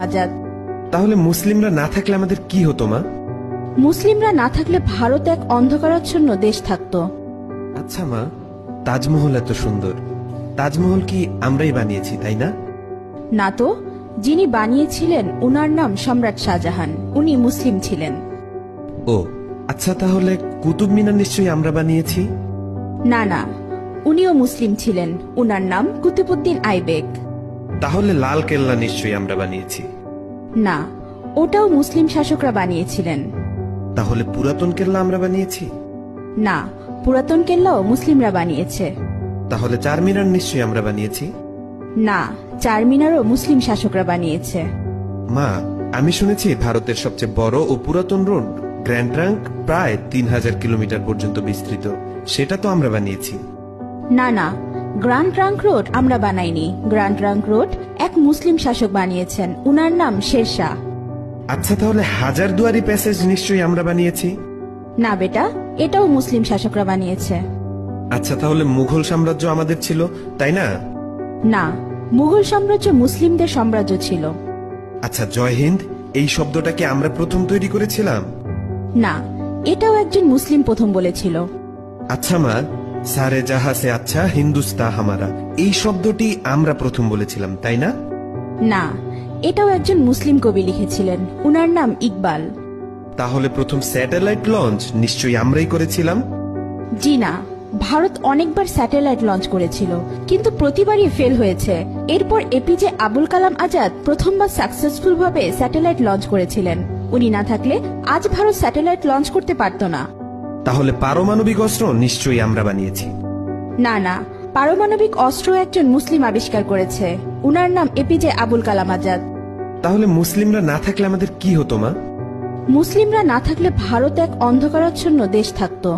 আজাদ। তাহলে মুসলিমরা না থাকলে আমাদের কি হতো মা? মুসলিমরা না থাকলে ভারত এক অন্ধকারাচ্ছন্ন দেশ থাকতো। আচ্ছা মা, তাজমহল এত সুন্দর, তাজমহল কি আমরাই বানিয়েছি তাই না? না তো, যিনি বানিয়েছিলেন উনার নাম সম্রাট শাহজাহান, উনি মুসলিম ছিলেন। ও আচ্ছা, তাহলে কুতুব মিনার নিশ্চয়ই আমরা বানিয়েছি? না না, উনিও মুসলিম ছিলেন, উনার নাম কুতুবউদ্দিন আইবেক। তাহলে লাল কেল্লা নিশ্চয়ই আমরা বানিয়েছি? না, ওটাও মুসলিম শাসকরা বানিয়েছিলেন। তাহলে পুরাতন কেল্লা আমরা বানিয়েছি? না, পুরাতন কেল্লাও মুসলিমরা বানিয়েছে। তাহলে চারমিনার নিশ্চয়ই আমরা বানিয়েছি? না, চারমিনারও মুসলিম শাসকরা বানিয়েছে। মা, আমি শুনেছি ভারতের সবচেয়ে বড় ও পুরাতন রোড গ্র্যান্ড ট্রাঙ্ক প্রায় 3000 কিলোমিটার পর্যন্ত বিস্তৃত, সেটা তো আমরা বানিয়েছি। না না, গ্র্যান্ড ট্রাঙ্ক রোড আমরা বানাইনি। গ্র্যান্ড ট্রাঙ্ক রোড এক মুসলিম শাসক বানিয়েছেন, উনার নাম শেরশাহ। আচ্ছা, তাহলে হাজারদুয়ারি প্যাসেজ নিশ্চয়ই আমরা বানিয়েছি? না বেটা, এটাও মুসলিম শাসকরা বানিয়েছে। আচ্ছা, তাহলে মুঘল সাম্রাজ্য আমাদের ছিল তাই না? না, মুঘল সাম্রাজ্য মুসলিমদের সাম্রাজ্য ছিল। আচ্ছা, জয় হিন্দ এই শব্দটা কি আমরা প্রথম তৈরি করেছিলাম? না, এটাও একজন মুসলিম প্রথম বলেছিল। আচ্ছা মা, সারে জাহা সে আচ্ছা হিন্দুস্তা হামারা এই শব্দটি আমরা প্রথম বলেছিলাম তাই না? না, এটাও একজন মুসলিম কবি লিখেছিলেন, উনার নাম ইকবাল। তাহলে প্রথম স্যাটেলাইট লঞ্চ নিশ্চয়ই আমরাই করেছিলাম? জি না, ভারত অনেকবার স্যাটেলাইট লঞ্চ করেছিল, কিন্তু প্রতিবারই ফেল হয়েছে। এরপর এপিজে আবুল কালাম আজাদ প্রথমবার সাকসেসফুল ভাবে স্যাটেলাইট লঞ্চ করেছিলেন। উনি না থাকলে আজ ভারত স্যাটেলাইট লঞ্চ করতে পারত না। তাহলে পারমাণবিক অস্ত্র নিশ্চয়ই আমরা বানিয়েছি? না না, পারমাণবিক অস্ত্র একজন মুসলিম আবিষ্কার করেছে, উনার নাম এপিজে আবুল কালাম আজাদ। তাহলে মুসলিমরা না থাকলে আমাদের কি হতো মা? মুসলিমরা না থাকলে ভারত এক অন্ধকারাচ্ছন্ন দেশ থাকতো।